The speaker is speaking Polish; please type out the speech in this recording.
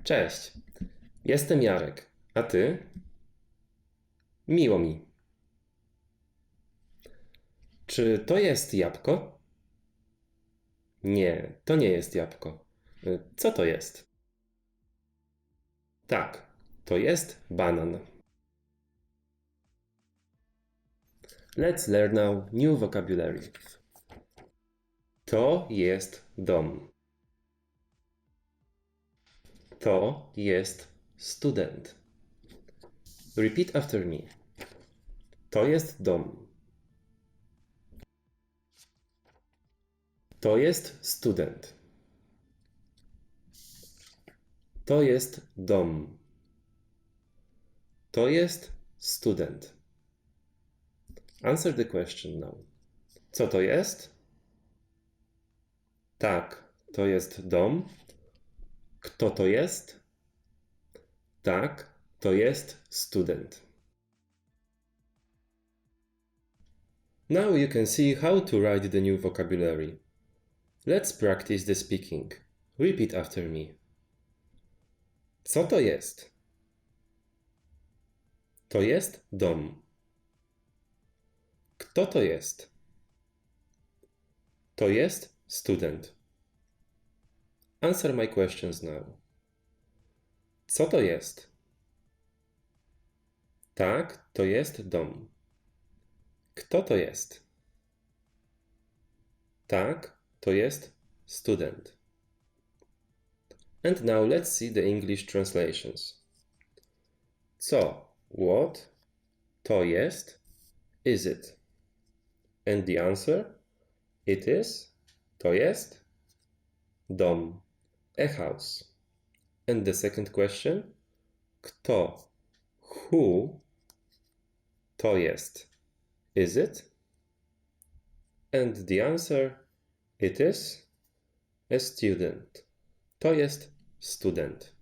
Cześć, jestem Jarek, a ty? Miło mi. Czy to jest jabłko? Nie, to nie jest jabłko. Co to jest? Tak, to jest banan. Let's learn now new vocabulary. To jest dom. To jest student. Repeat after me. To jest dom. To jest student. To jest dom. To jest student. Answer the question now. Co to jest? Tak, to jest dom. Kto to jest? Tak, to jest student. Now you can see how to write the new vocabulary. Let's practice the speaking. Repeat after me. Co to jest? To jest dom. Kto to jest? To jest student. Answer my questions now. Co to jest? Tak, to jest dom. Kto to jest? Tak, to jest student. And now let's see the English translations. Co, what, to jest, is it? And the answer, it is, to jest, dom, a house. And the second question, kto, who, to jest, is it? And the answer, it is, a student. To jest student.